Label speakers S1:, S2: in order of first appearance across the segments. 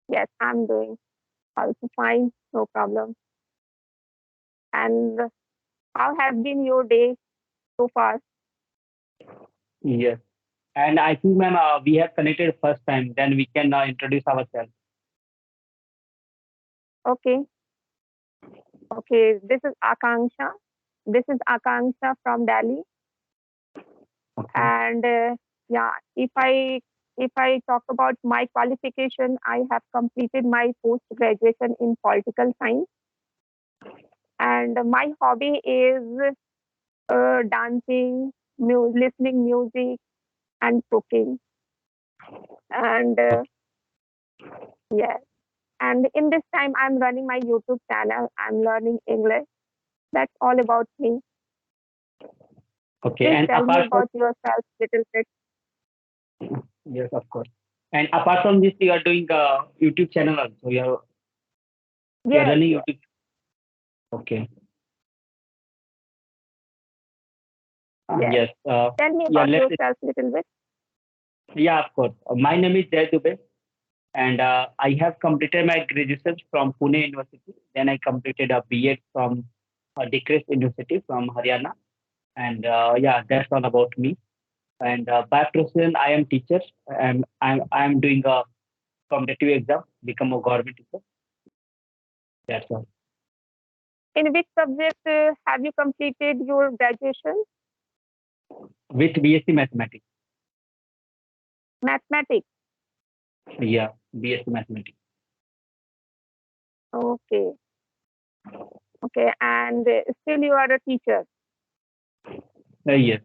S1: Yes, I'm doing also fine, no problem. And how have been your day so far?
S2: Yes. And I think, ma'am, we have connected first time. Then we can introduce ourselves.
S1: Okay, okay. This is Akanksha. This is Akanksha from Delhi.
S2: Okay.
S1: And yeah, if I talk about my qualification, I have completed my post graduation in political science, and my hobby is dancing, listening music, and cooking. And
S2: Okay.
S1: yes, and in this time, I'm running my YouTube channel. I'm learning English. That's all about me.
S2: Okay.
S1: Please
S2: And
S1: tell me
S2: apart from
S1: about yourself little bit.
S2: yes, of course. And apart from this, you are doing YouTube channel also. You're
S1: Yes,
S2: running
S1: yes.
S2: YouTube. Okay.
S1: Yes.
S2: Yes.
S1: Tell me
S2: Yeah.
S1: about yourself little bit.
S2: Yeah, of course. My name is Jay Dubey, and I have completed my graduation from Pune University. Then I completed a B.Ed from Dikris University from Haryana. And yeah, that's all about me. And by profession, I am teacher, and I'm doing a competitive exam, become a government teacher. That's all.
S1: In which subject have you completed your graduation?
S2: With BSc Mathematics.
S1: Mathematics.
S2: Yeah, BSc Mathematics.
S1: Okay. Okay. And still you are a teacher
S2: Yes.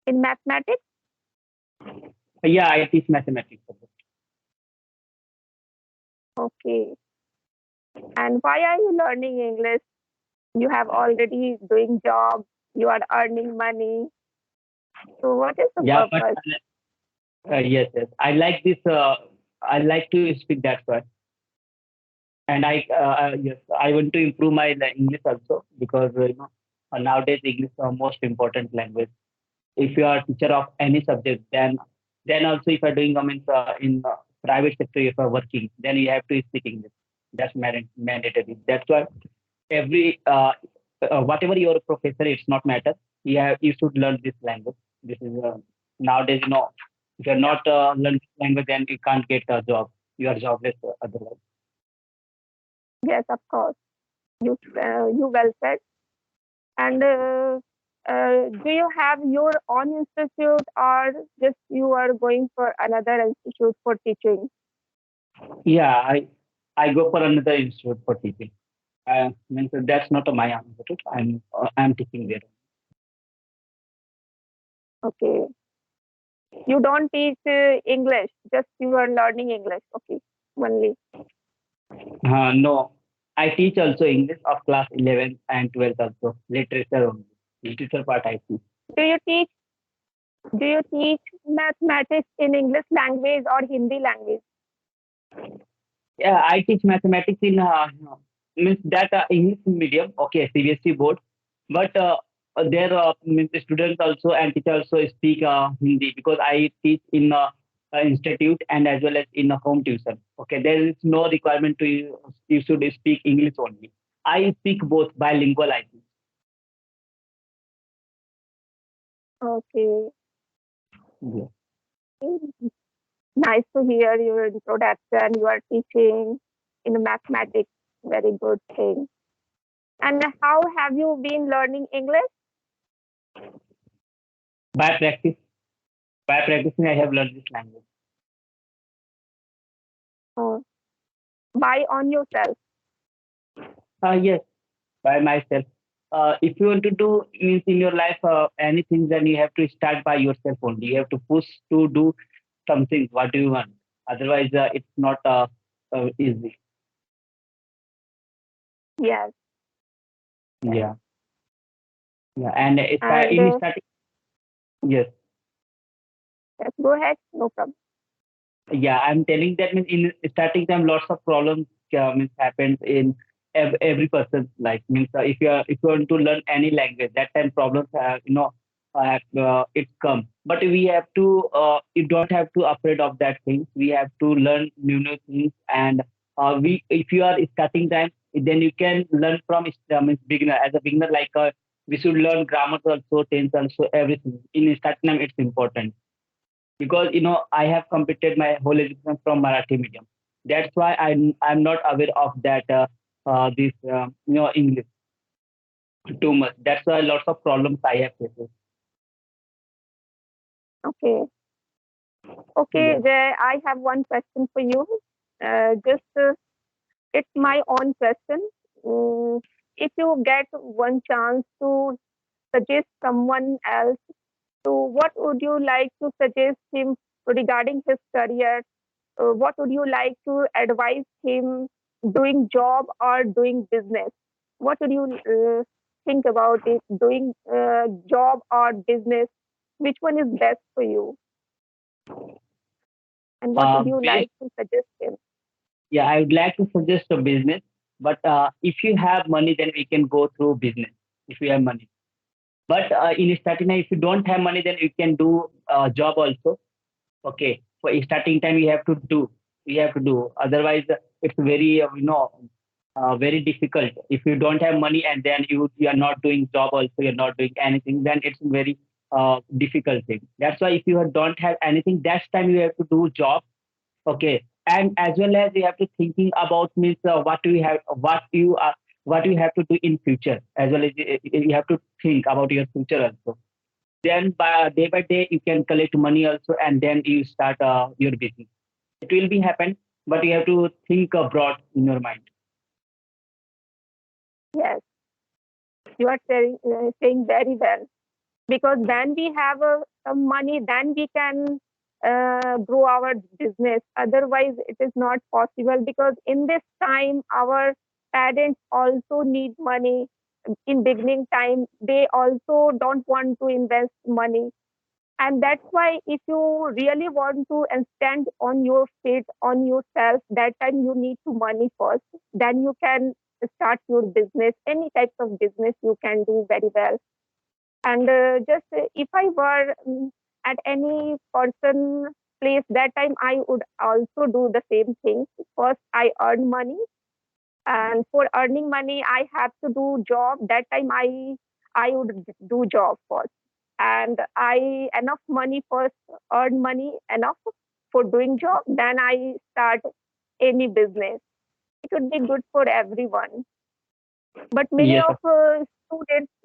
S1: in mathematics?
S2: Yeah, I teach mathematics.
S1: Okay. And why are you learning English? You have already doing job. You are earning money. So what is the
S2: Yeah, but
S1: purpose?
S2: yes, yes. I like this. I like to speak that word, and yes, I want to improve my English also because nowadays English is the most important language. If you are a teacher of any subject, then also if you're doing in private sector, if you're working, then you have to speak English. That's mandatory. That's why every whatever your professor, it's not matter. You should learn this language. This is nowadays, if you're not learn this language, then you can't get a job. You are jobless otherwise.
S1: Yes, of course. You well said. And do you have your own institute, or just you are going for another institute for teaching?
S2: Yeah, I go for another institute for teaching. Means that's not my institute. I'm teaching there.
S1: Okay. You don't teach English, just you are learning English. Okay. Only.
S2: No, I teach also English of class 11 and 12 also. Literature only. Literature part I teach.
S1: Do you teach do you teach mathematics in English language or Hindi language?
S2: Yeah, I teach mathematics in means that English medium. Okay, CBSE board. But there means the students also and teacher also speak Hindi because I teach in institute and as well as in a home tuition. Okay, there is no requirement to you should speak English only. I speak both bilingual. I think.
S1: Okay.
S2: Yeah.
S1: Nice to hear your introduction. You are teaching in mathematics. Very good thing. And how have you been learning English?
S2: By practice, by practicing, I have learned this language.
S1: Oh, by on yourself.
S2: Yes, by myself. If you want to do means in your life anything, then you have to start by yourself only. You have to push to do something. What do you want? Otherwise, it's not easy.
S1: Yes.
S2: Yeah, yeah. And it's
S1: And
S2: in starting. Yes,
S1: yes, go ahead. No problem.
S2: yeah. I'm telling that means in starting time, lots of problems means happens in every person's life. Means if you want to learn any language, that time problems. it's come. But we have to, you don't have to afraid of that things. We have to learn new things. And if you are starting time, then you can learn from means beginner. As a beginner, like we should learn grammar also, tense also, everything. In starting time, it's important because I have completed my whole education from Marathi medium. That's why I'm not aware of that this English too much. That's why lots of problems I have faced.
S1: Okay. Okay,
S2: Yes.
S1: Jay, I have one question for you. Just it's my own question. Mm, if you get one chance to suggest someone else, so what would you like to suggest him regarding his career? What would you like to advise him doing job or doing business? What would you think about it? Doing job or business? Which one is best for you? And what would you
S2: Based,
S1: like to suggest him?
S2: yeah, I would like to suggest a business, but if you have money, then we can go through business. If you have money, but in starting, if you don't have money, then you can do job also. Okay, for starting time, we have to do. Otherwise, it's very very difficult. If you don't have money and then you are not doing job also, you're not doing anything, then it's very difficult thing. That's why if you don't have anything, that's time you have to do job. Okay, and as well as you have to thinking about means what you have to do in future, as well as you have to think about your future also. Then by day you can collect money also, and then you start your business. It will be happen, but you have to think abroad in your mind.
S1: Yes, you are saying very well. Because when we have some money, then we can grow our business. Otherwise, it is not possible because in this time, our parents also need money. In beginning time, they also don't want to invest money. And that's why if you really want to stand on your feet, on yourself, that time you need to money first. Then you can start your business. Any types of business you can do very well. And just if I were at any person place, that time I would also do the same thing. First, I earn money, and for earning money, I have to do job. That time I would do job first, and I enough money first, earn money enough for doing job. Then I start any business. It would be good for everyone. But
S2: Yes,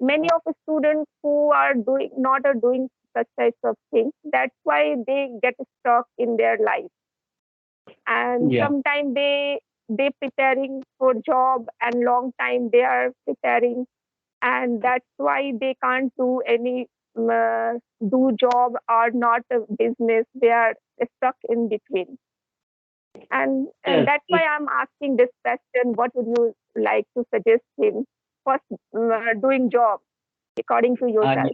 S1: many of students who are doing not are doing such types of things. That's why they get stuck in their life, and
S2: yeah.
S1: sometimes they preparing for job and long time they are preparing, and that's why they can't do any do job or not a business. They are stuck in between, and
S2: Yes,
S1: that's why I'm asking this question. What would you like to suggest him? First, doing job according to yourself.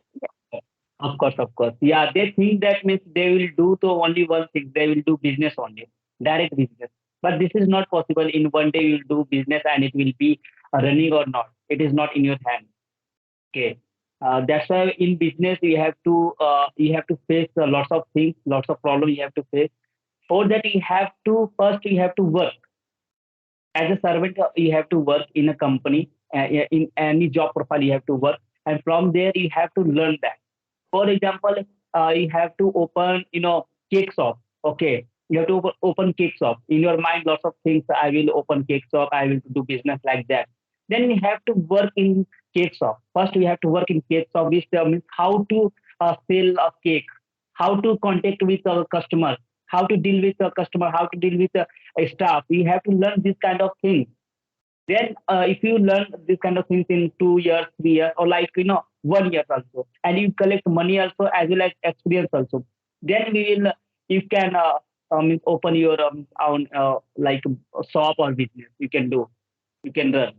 S2: yeah. Of course, of course. Yeah, they think that means they will do to only one thing. They will do business only, direct business. But this is not possible. In one day, you will do business and it will be running or not. It is not in your hand. Okay. That's why in business you have to face lots of things, lots of problems you have to face. For that, you have to first you have to work as a servant. You have to work in a company. Yeah, in any job profile, you have to work, and from there you have to learn that. For example, you have to open, cake shop. Okay, you have to open cake shop. In your mind, lots of things. I will open cake shop. I will do business like that. Then we have to work in cake shop. First, we have to work in cake shop, which means how to sell a cake, how to contact with a customer, how to deal with a customer, how to deal with a staff. We have to learn this kind of things. Then, if you learn this kind of things in 2 years, 3 years, or like 1 year also, and you collect money also as well as experience also, then we will you can open your own like shop or business. You can do, you can run,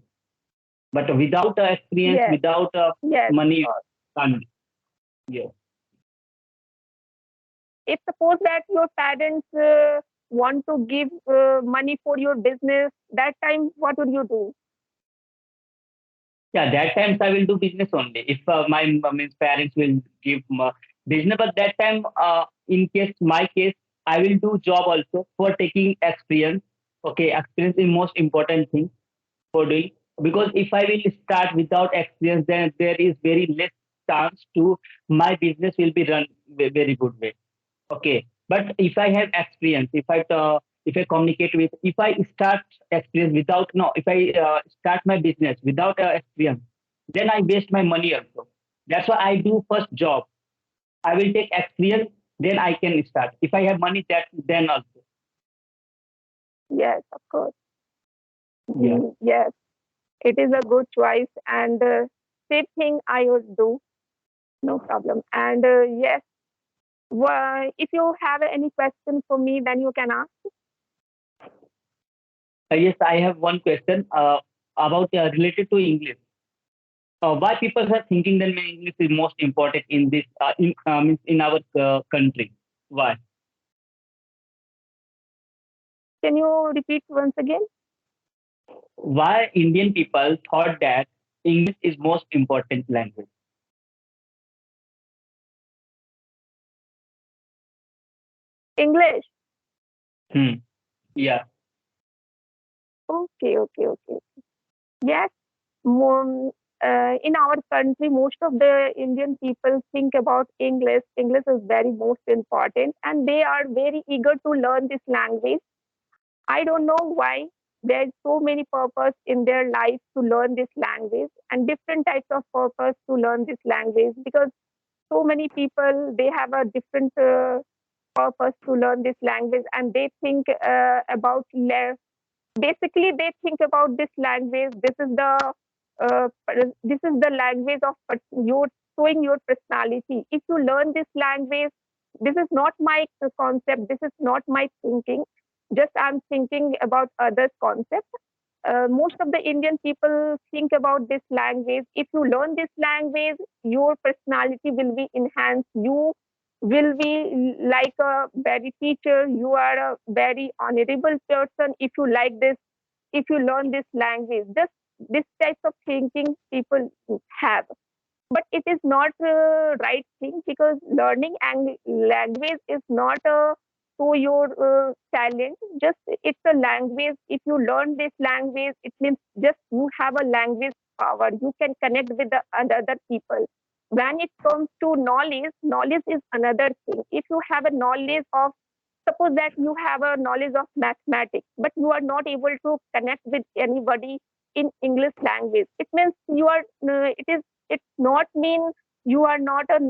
S2: but without experience,
S1: Yes,
S2: without
S1: yes, of
S2: money, you
S1: course.
S2: can't. Yeah.
S1: If suppose that your parents want to give money for your business, that time what would you do?
S2: Yeah, that times I will do business only. If means parents will give business, but that time, in case my case, I will do job also for taking experience. Okay, experience is most important thing for doing, because if I will start without experience, then there is very less chance to my business will be run very good way. Okay, but if I have experience, if I communicate with, if I start experience without, no, if I start my business without experience, then I waste my money also. That's why I do first job. I will take experience, then I can start. If I have money, that then also.
S1: Yes, of course.
S2: Yeah.
S1: Yes, it is a good choice, and same thing I would do. No problem. And yes, if you have any question for me, then you can ask.
S2: Yes, I have one question about related to English. Why people are thinking that English is most important in this means in our country? Why?
S1: Can you repeat once again?
S2: Why Indian people thought that English is most important language?
S1: English.
S2: Hmm. Yeah.
S1: Okay, okay, okay. Yes, in our country, most of the Indian people think about English. English is very most important, and they are very eager to learn this language. I don't know why. There's so many purpose in their life to learn this language, and different types of purpose to learn this language, because so many people they have a different purpose to learn this language, and they think about basically they think about this language. Uh, this is the language of your showing your personality. If you learn this language, this is not my concept, this is not my thinking, just I'm thinking about others concept. Most of the Indian people think about this language. If you learn this language, your personality will be enhanced. You will be like a very teacher. You are a very honorable person if you like this, if you learn this language. Just this type of thinking people have. But it is not a right thing, because learning language is not a to your talent. Just it's a language. If you learn this language, it means just you have a language power. You can connect with the other people. When it comes to knowledge, knowledge is another thing. If you have a knowledge of, suppose that you have a knowledge of mathematics, but you are not able to connect with anybody in English language, it means you are it's not mean you are not a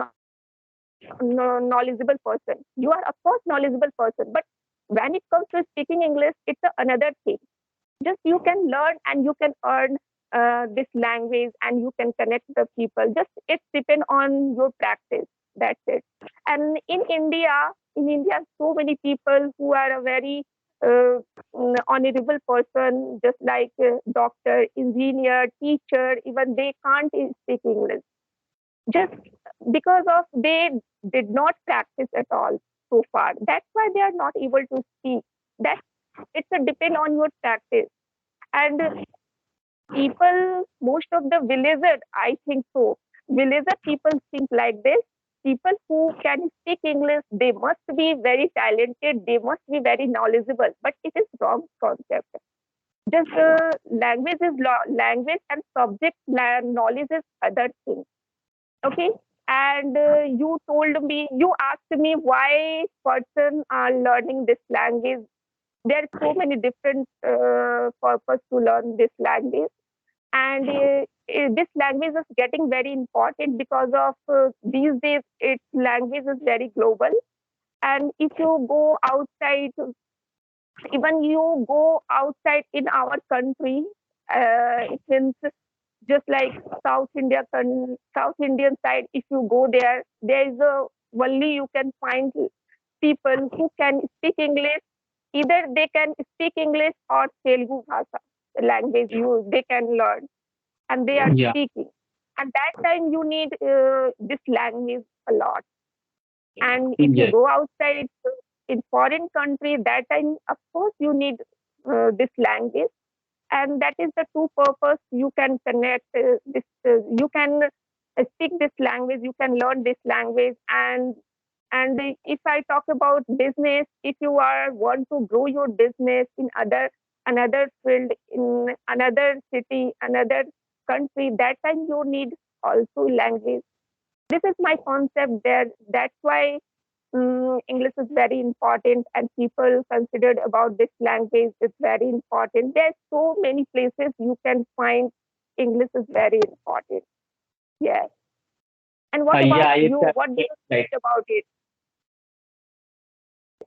S1: knowledgeable person. You are of course knowledgeable person, but when it comes to speaking English, it's another thing. Just you can learn and you can earn this language, and you can connect the people. Just it depends on your practice. That's it. And in India, so many people who are a very uh, honorable person, just like doctor, engineer, teacher, even they can't speak English, just because of they did not practice at all so far. That's why they are not able to speak. That it's a depend on your practice. And people, most of the villagers, I think so. Villager people think like this. People who can speak English, they must be very talented. They must be very knowledgeable. But it is wrong concept. Just language is language, and subject knowledge is other thing. Okay. And you asked me why person are learning this language. There are so many different purpose to learn this language. And this language is getting very important because of these days its language is very global. And if you go outside, even you go outside in our country, it means just like South Indian side, if you go there, there is a only you can find people who can speak English. Either they can speak English or Telugu Bhasha, the language you they can learn, and they are
S2: Yeah.
S1: speaking. At that time, you need this language a lot. And if you
S2: Yes.
S1: go outside in foreign country, that time, of course, you need this language. and that is the true purpose. You can connect this, you can speak this language, you can learn this language. And if I talk about business, if you are want to grow your business in another field, in another city, another country, that time you need also language. This is my concept there. That's why English is very important, and people considered about this language is very important. There's so many places you can find English is very important. Yes. And what about
S2: Yeah, it's
S1: you? What do you
S2: right.
S1: think about it?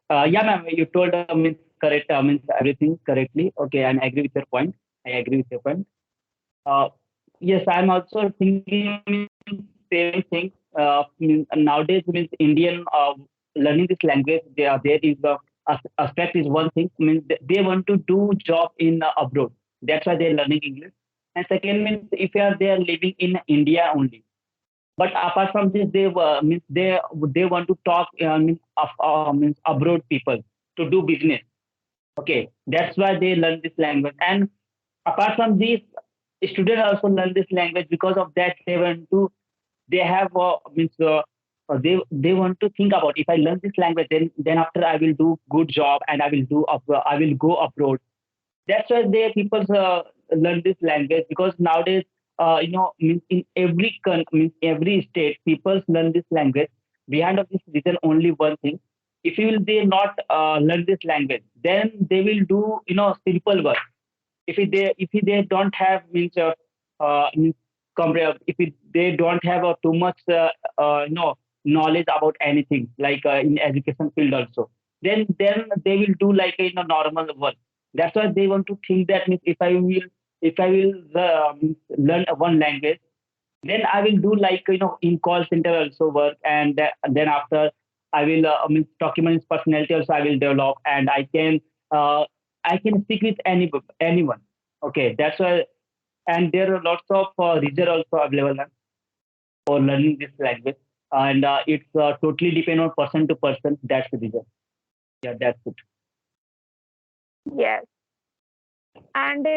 S2: Yeah, ma'am, you told means correct means everything correctly. Okay, and I agree with your point. I agree with your point. Uh, yes, I'm also thinking same thing. Nowadays, means Indian learning this language. There is aspect is one thing. Means they want to do job in abroad. That's why they're learning English. And second means if they are living in India only. But apart from this, they want to talk means abroad people to do business. Okay, that's why they learn this language. And apart from this, students also learn this language because of that they have means they want to think about if I learn this language, then after I will do good job and I will go abroad. That's why they people learn this language because nowadays means in means every state people learn this language. Behind of this reason only one thing: if you will they not learn this language, then they will do simple work. If they don't have means they don't have too much knowledge about anything like in education field also, then they will do like normal work. That's why they want to think that means if I will learn one language, then I will do like in call center also work, and then after I will means documents personality also I will develop, and uh, I can speak with anyone. Okay, that's why, and there are lots of research also available for learning this language, and it's totally depend on person to person. That's the reason. Yeah, that's it.
S1: Yes. And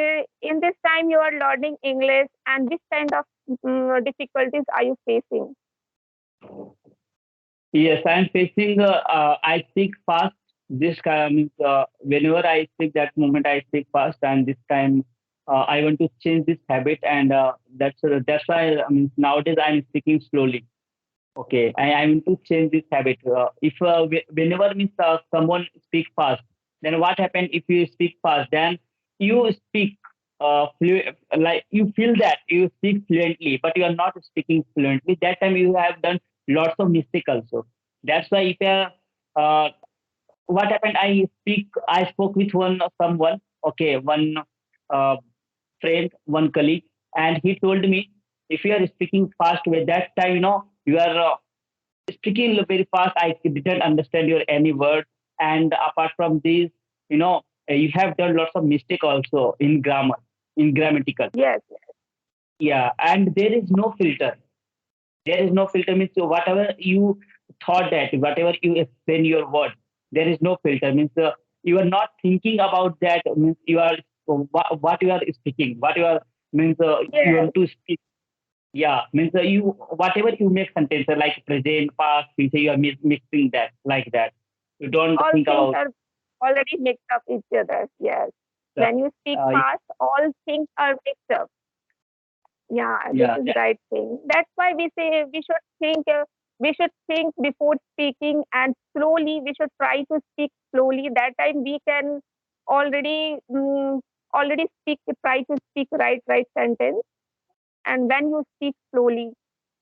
S1: in this time you are learning English, and which kind of difficulties are you facing?
S2: Yes, I'm facing. I speak fast. This kind means whenever I speak, that moment I speak fast, and this time I want to change this habit, and that's why nowadays I'm speaking slowly. Okay, I want to change this habit. If whenever means someone speak fast, then what happen if you speak fast? Then you speak like you feel that you speak fluently, but you are not speaking fluently. That time you have done lots of mistake also. That's why if uh, what happened? I spoke with someone. Okay, one uh, friend, one colleague, and he told me if you are speaking fast with that time, you are speaking very fast. I didn't understand your any word. And apart from this, you have done lots of mistake also in grammar, in grammatical.
S1: Yes.
S2: Yeah, and there is no filter. There is no filter means whatever you thought that, whatever you explain your word, there is no filter means you are not thinking about that means you are what you are speaking, what you are means you
S1: Yes.
S2: want to speak. Yeah, means you whatever you make sentence like present, past, future, you are mixing that like that. You don't
S1: All
S2: think
S1: things
S2: about
S1: are already mixed up each other. Yes.
S2: the
S1: When you speak
S2: uh,
S1: fast, all things are mixed up. Yeah, this
S2: yeah,
S1: is
S2: that,
S1: right thing. That's why we say we should think before speaking, and slowly we should try to speak slowly. That time we can already already speak try to speak right sentence. And when you speak slowly,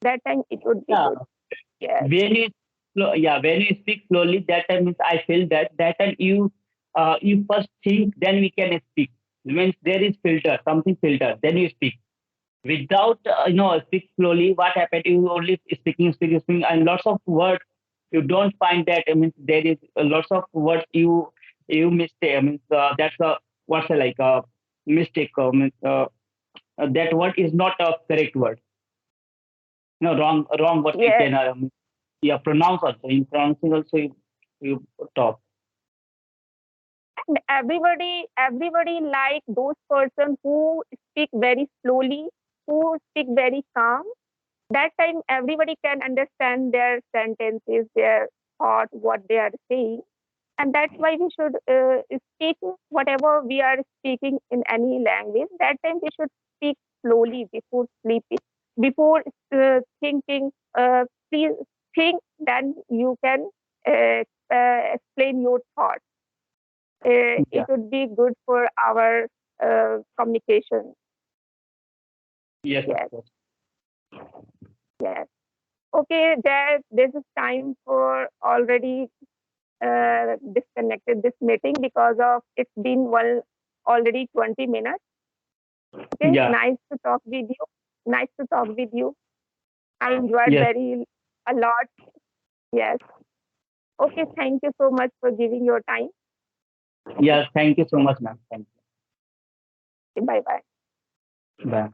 S1: that time it would be
S2: yeah.
S1: good. Yes.
S2: When you speak slowly, that time means I feel that time you first think, then we can speak. Means there is filter, something filter, then you speak. Without speak slowly, what happened? You only speaking, and lots of words you don't find that. I mean, there is lots of words you mistake. I mean, that's a what's a, like a mistake. That word is not a correct word. Wrong word you
S1: Yes.
S2: can yeah pronounce also. In pronouncing also you talk.
S1: everybody like those person who speak very slowly, who speak very calm. That time everybody can understand their sentences, their thought, what they are saying. And that's why we should speak whatever we are speaking in any language. That time we should speak slowly before sleeping, before thinking. Please think, then you can explain your thoughts. It
S2: Yeah.
S1: would be good for our communication.
S2: Yes, of
S1: Yes,
S2: course.
S1: yes. Okay, there. This is time for already disconnected this meeting because of it's been one already 20 minutes. Okay,
S2: Yeah.
S1: nice to talk with you. Nice to talk with you. I enjoyed
S2: Yes.
S1: very a lot. Yes. Okay, thank you so much for giving your time.
S2: Yes. Thank you so much, ma'am. Thank
S1: Bye bye.
S2: you. Bye.